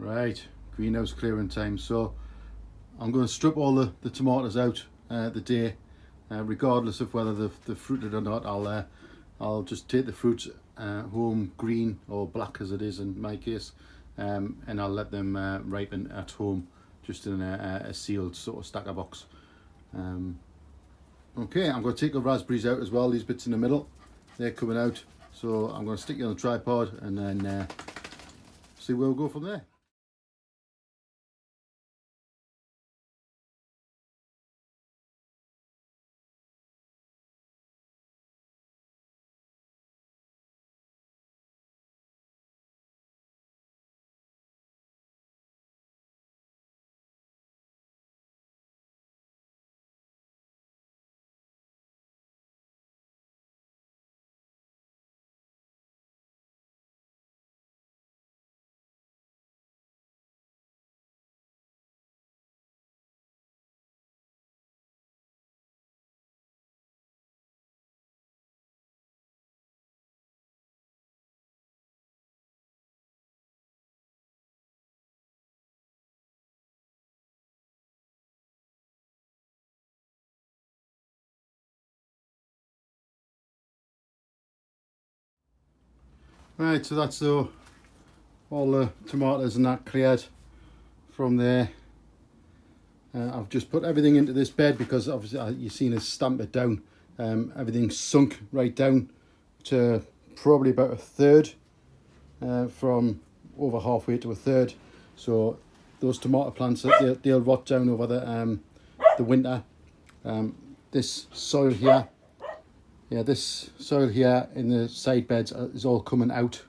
Right, greenhouse clearing time. So I'm going to strip all the tomatoes out the day, regardless of whether they're fruited or not. I'll just take the fruit home green or black as it is in my case, and I'll let them ripen at home, just in a sealed sort of stacker box. Okay, I'm going to take the raspberries out as well. These bits in the middle, they're coming out. So I'm going to stick it on the tripod and then see where we'll go from there. Right, so that's all the tomatoes and that cleared from there. I've just put everything into this bed because obviously you've seen us stamp it down. Everything's sunk right down to probably about a third, from over halfway to a third. So those tomato plants, they'll rot down over the winter. This soil here, this soil here in the side beds is all coming out,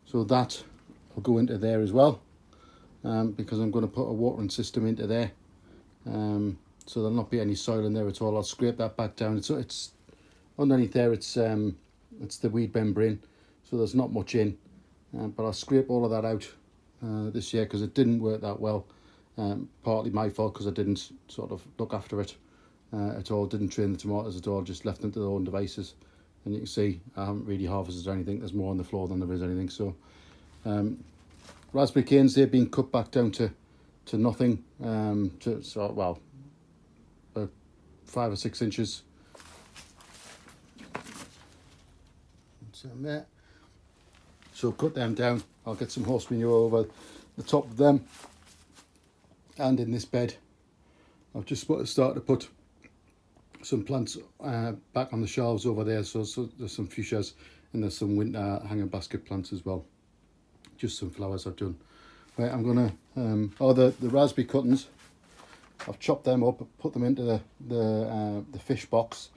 so that will go into there as well, because I'm going to put a watering system into there, so there'll not be any soil in there at all. I'll scrape that back down. It's underneath there, it's the weed membrane, so there's not much in, but I'll scrape all of that out this year because it didn't work that well. Partly my fault because I didn't sort of look after it at all, didn't train the tomatoes at all, just left them to their own devices. And you can see I haven't really harvested anything. There's more on the floor than there is anything. So raspberry canes, they're being cut back down to nothing, well, 5 or 6 inches. There. So cut them down. I'll get some horse manure over the top of them, and in this bed I've just started to put some plants back on the shelves over there. So there's some fuchsias and there's some winter hanging basket plants as well. Just some flowers I've done. Right, I'm gonna the raspberry cuttings, I've chopped them up, put them into the fish box.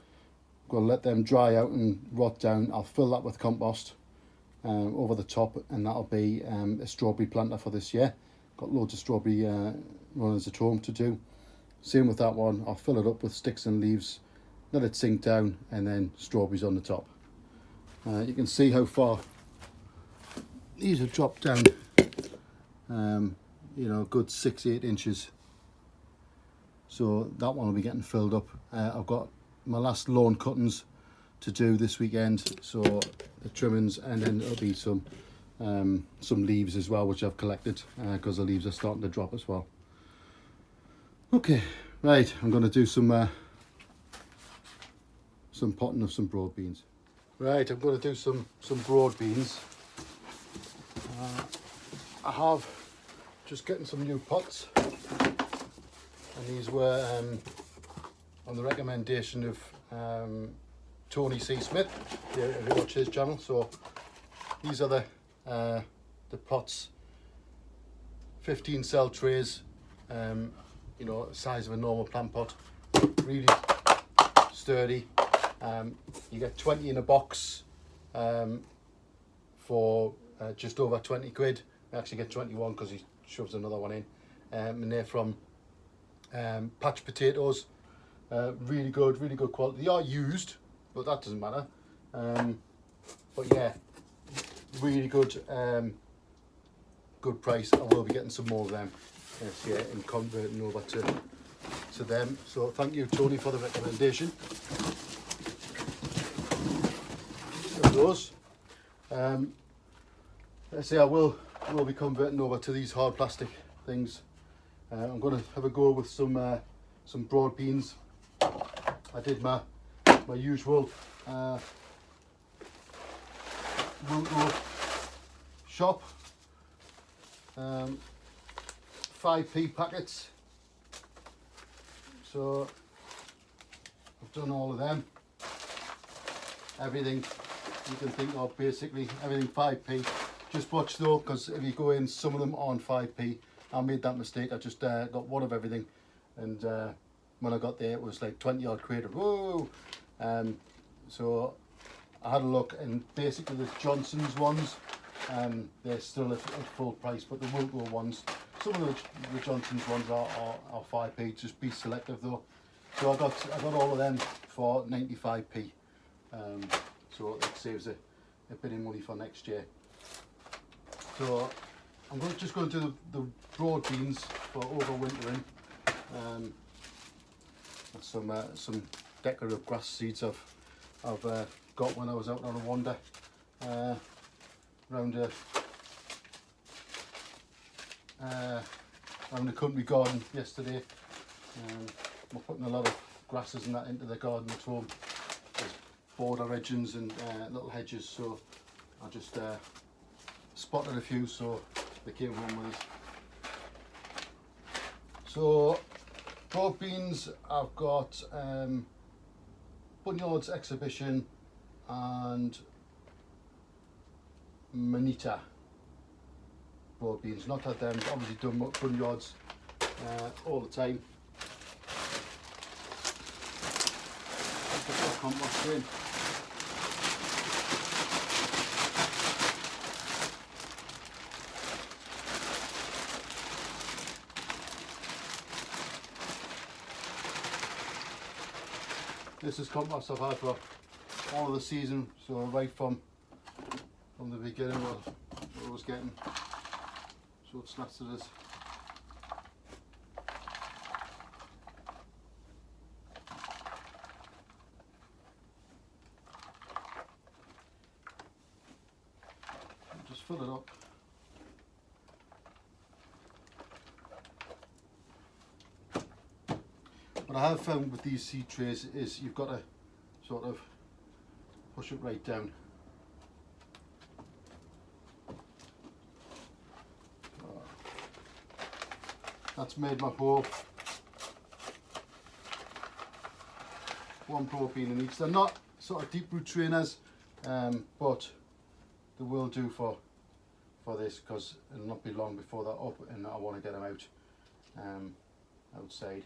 I'm gonna let them dry out and rot down. I'll fill that with compost over the top, and that'll be a strawberry planter for this year. Got loads of strawberry runners at home to do. Same with that one. I'll fill it up with sticks and leaves, let it sink down, and then strawberries on the top. You can see how far these have dropped down, a good 6-8 inches. So that one will be getting filled up. I've got my last lawn cuttings to do this weekend, so the trimmings, and then there'll be some leaves as well, which I've collected because the leaves are starting to drop as well. Okay, right, I'm going to do some potting of some broad beans. Right, I'm going to do some broad beans. I have just getting some new pots, and these were on the recommendation of Tony C. Smith, if you watch his channel. So these are the pots, 15 cell trays, size of a normal plant pot, really sturdy. You get 20 in a box for just over 20 quid. I actually get 21 because he shoves another one in, and they're from Patch Potatoes. Really good quality. They are used, but that doesn't matter. But yeah, really good price. I will be getting some more of them this year and converting over to them. So thank you, Tony, for the recommendation of those. Let's see, I will we'll be converting over to these hard plastic things. I'm going to have a go with some broad beans. I did my usual Wilco shop, 5p packets, so I've done all of them. Everything you can think of, basically everything 5p. Just watch though, because if you go in, some of them aren't 5p. I made that mistake. I just got one of everything, and when I got there it was like 20 odd quid. Whoa! So I had a look, and basically the Johnson's ones, they're still at full price, but the Wilco ones, some of the Johnson's ones are 5p. Just be selective though. So I got all of them for 95p. So it saves a bit of money for next year. So I'm just going to do the broad beans for overwintering. That's some decorative grass seeds I've got when I was out on a wander around the country garden yesterday. We're putting a lot of grasses and that into the garden at home. There's border edgings and little hedges, so I just spotted a few, so they came home with us. So broad beans, I've got Bunyard's Exhibition and Manita broad beans. Not had them, but obviously done Bunyard's all the time. Put that compost in. This is compost I've had for all of the season, so right from the beginning what I was getting, so it's lasted us. Just fill it up. What I have found with these seed trays is you've got to sort of push it right down. That's made my hole. One broad bean in each. They're not sort of deep root trainers, but they will do for this, because it'll not be long before they're up, and I want to get them out outside.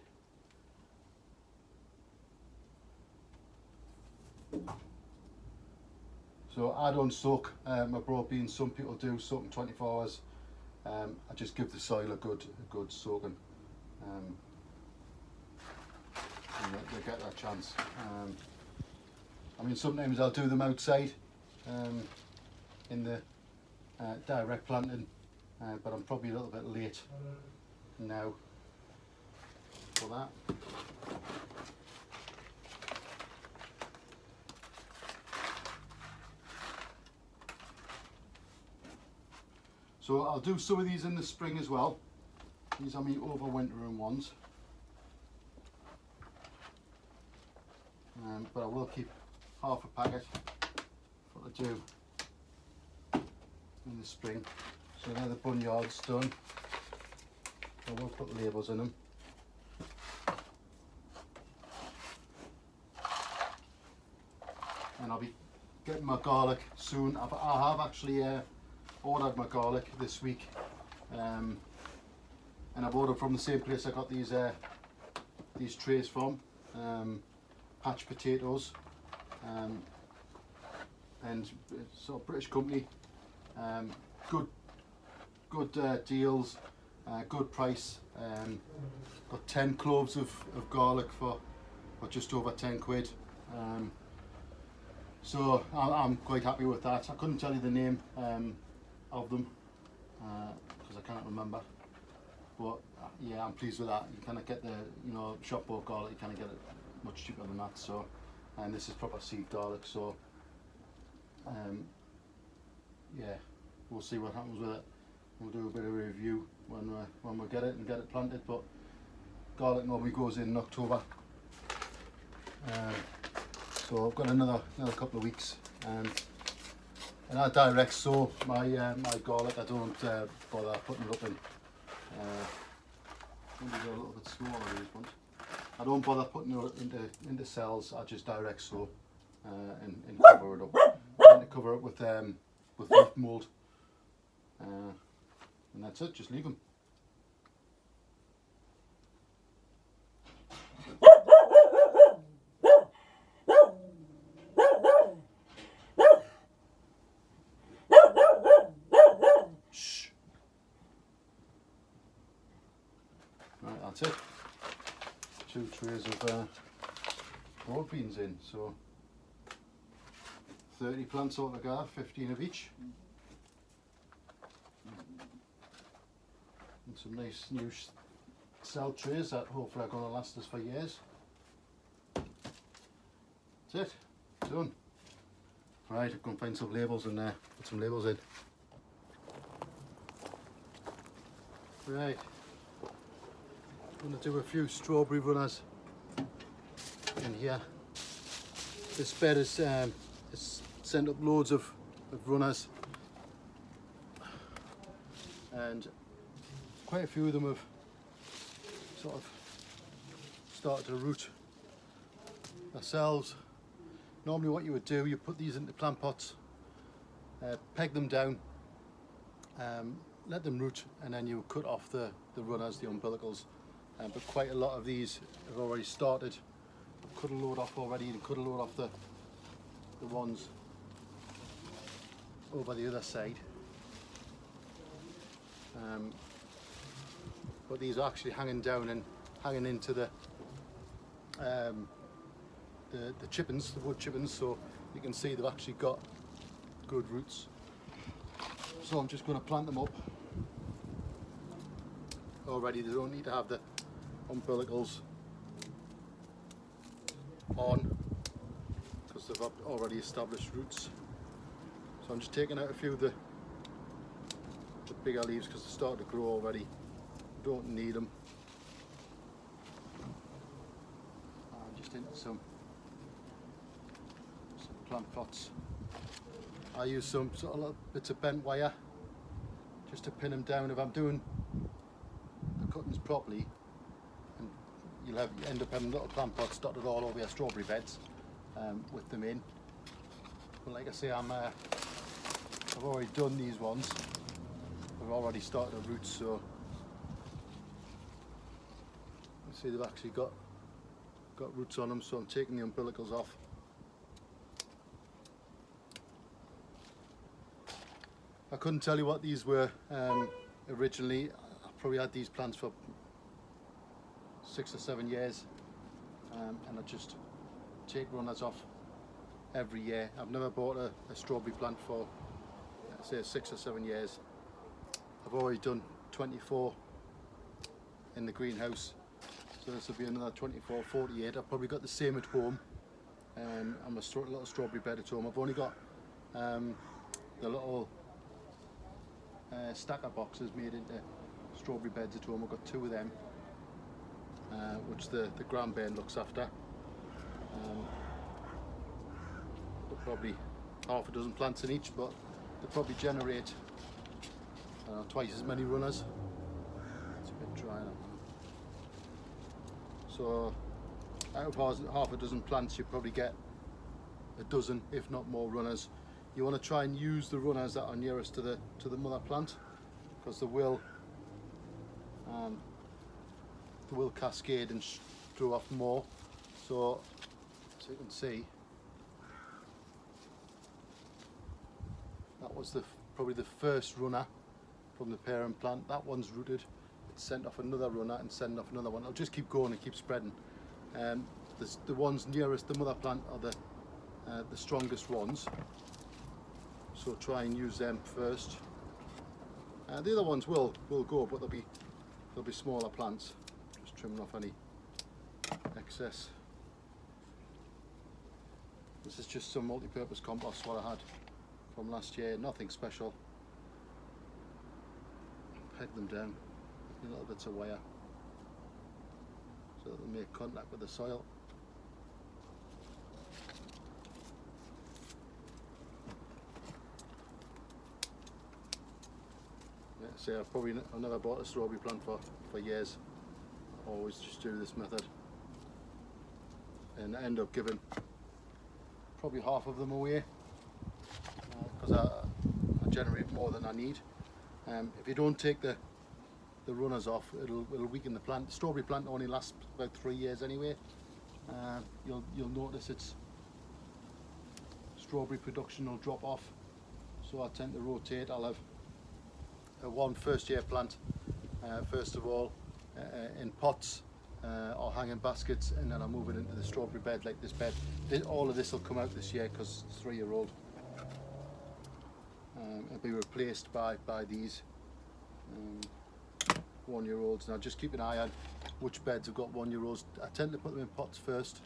So I don't soak my broad beans. Some people do soak them 24 hours. I just give the soil a good soaking, and they get that chance. I mean, sometimes I'll do them outside in the direct planting, but I'm probably a little bit late now for that. So I'll do some of these in the spring as well. These are my overwintering ones. But I will keep half a packet for what I do in the spring. So now the Bunyard's done. I will put labels in them. And I'll be getting my garlic soon. I have actually ordered my garlic this week, and I've ordered from the same place I got these trays from, Patch Potatoes, and sort of British company, good deals, good price. Got 10 cloves of garlic for just over 10 quid. So I'm quite happy with that. I couldn't tell you the name of them because I can't remember, but yeah, I'm pleased with that. You kind of get the shop bought garlic, you kind of get it much cheaper than that. So, and this is proper seed garlic, so yeah, we'll see what happens with it. we'll do a bit of a review when we get it planted. But garlic normally goes in October, so I've got another couple of weeks. And I direct sow my my garlic. I don't bother putting it up in. Maybe go a little bit smaller this one. I don't bother putting it into cells. I just direct sow and cover it up. And to cover it with leaf mould, and that's it. Just leave them. Shh. Right, that's it. 2 trays of broad beans in, so 30 plants altogether, 15 of each. And some nice new cell trays that hopefully are going to last us for years. That's it, done. Right, I'm going to find some labels in there, put some labels in. Right, I'm going to do a few strawberry runners in here. This bed is sent up loads of runners, and quite a few of them have sort of started to root themselves. Normally what you would do, you put these into plant pots, peg them down, let them root, and then you cut off the runners, the umbilicals. But quite a lot of these have already started. I've cut a load off already, and cut a load off the ones over the other side. But these are actually hanging down and hanging into the chippings, the wood chippings, so you can see they've actually got good roots. So I'm just going to plant them up already. They don't need to have the umbilicals on because they've already established roots. So I'm just taking out a few of the bigger leaves because they're starting to grow already. Don't need them. And just into some plant pots. I use some sort of little bits of bent wire just to pin them down if I'm doing the cuttings properly, and you end up having little plant pots dotted all over your strawberry beds with them in. But like I say, I've already done these ones. I've already started to root, so you see they've actually got roots on them. So I'm taking the umbilicals off. I couldn't tell you what these were originally. I probably had these plants for 6 or 7 years, and I just take runners off every year. I've never bought a strawberry plant for, say, 6 or 7 years. I've already done 24 in the greenhouse, so this will be another 24, 48. I've probably got the same at home. I'm a little strawberry bed at home. I've only got the little stacker boxes made into strawberry beds at home. I've got 2 of them, which the grandbairn looks after. Probably half a dozen plants in each, but they probably generate twice as many runners. It's a bit dry now. So out of half a dozen plants, you probably get a dozen, if not more, runners. You want to try and use the runners that are nearest to the mother plant, because they will cascade and throw off more. So you can see, that was probably the first runner from the parent plant. That one's rooted. It's sent off another runner and sent off another one. I'll just keep going and keep spreading. The ones nearest the mother plant are the strongest ones. So try and use them first. The other ones will go, but they'll be smaller plants. Just trimming off any excess. This is just some multi-purpose compost what I had from last year. Nothing special. peg them down with little bits of wire so that they make contact with the soil. Yeah, see, I've never bought a strawberry plant for years. I always just do this method, and I end up giving probably half of them away because I generate more than I need. If you don't take the runners off, it'll weaken the plant. The strawberry plant only lasts about 3 years anyway. You'll notice its strawberry production will drop off. So I tend to rotate. I'll have one first year plant first of all in pots or hanging baskets, and then I'll move it into the strawberry bed like this bed. All of this will come out this year because it's 3-year-old. It'll be replaced by these 1-year-olds. Now just keep an eye on which beds have got 1-year-olds. I tend to put them in pots first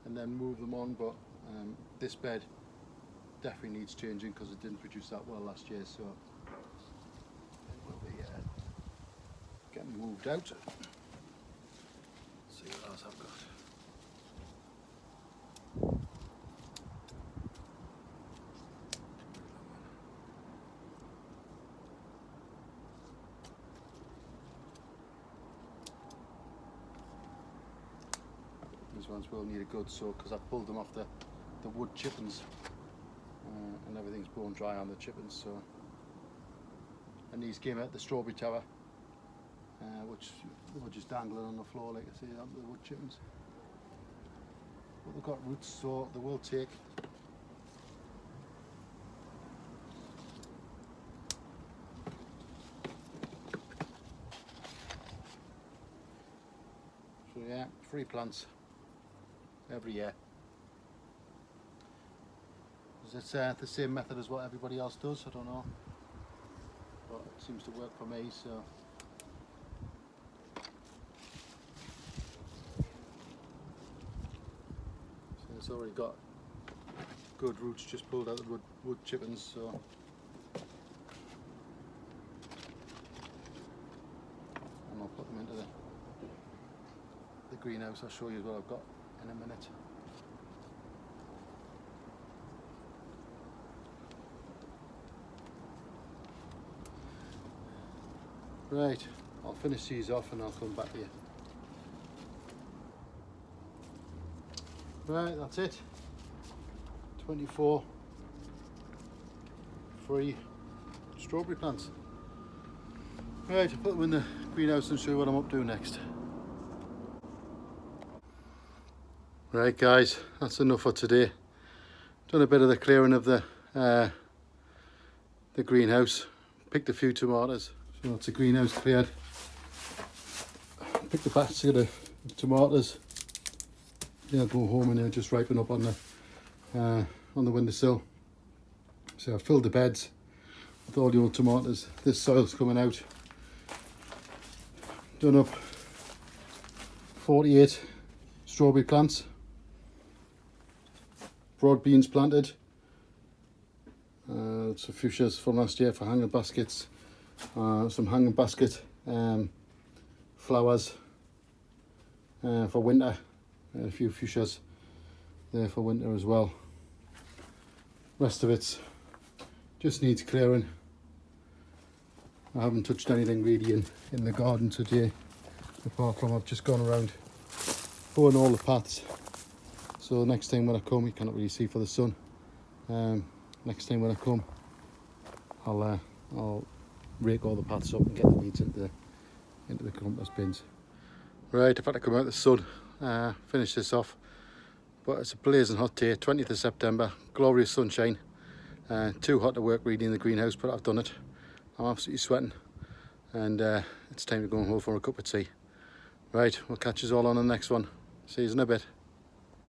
and then move them on, but this bed definitely needs changing because it didn't produce that well last year, so it will be getting moved out. Let's see what else I've got. These ones will need a good soak because I've pulled them off the wood chippings and everything's bone dry on the chippings. So, and these came out the strawberry tower, which they were just dangling on the floor like I say, the wood chippings. But they've got roots, so they will take. So yeah, 3 plants every year. Is it the same method as what everybody else does? I don't know, but it seems to work for me. So it's already got good roots just pulled out of the wood chippings. So and I'll put them into the greenhouse. I'll show you what I've got in a minute. Right, I'll finish these off and I'll come back to you. Right, that's it. 24 free strawberry plants. Right, I'll put them in the greenhouse and show you what I'm up to next. Right guys, that's enough for today. Done a bit of the clearing of the greenhouse. Picked a few tomatoes. So that's the greenhouse cleared. Picked a basket of tomatoes. They'll go home and they'll just ripen up on the windowsill. So I filled the beds with all the old tomatoes. This soil's coming out. Done up 48 strawberry plants. Broad beans planted. Some fuchsias from last year for hanging baskets. Some hanging basket flowers for winter. A few fuchsias there for winter as well. Rest of it just needs clearing. I haven't touched anything really in the garden today, apart from I've just gone around pulling all the paths. So next time when I come, you cannot really see for the sun. Next time when I come, I'll rake all the paths up and get the weeds into the compost bins. Right, I've had to come out the sun, finish this off, but it's a blazing hot day, 20th of September, glorious sunshine. Too hot to work really in the greenhouse, but I've done it. I'm absolutely sweating, and it's time to go home for a cup of tea. Right, we'll catch us all on the next one. See you in a bit.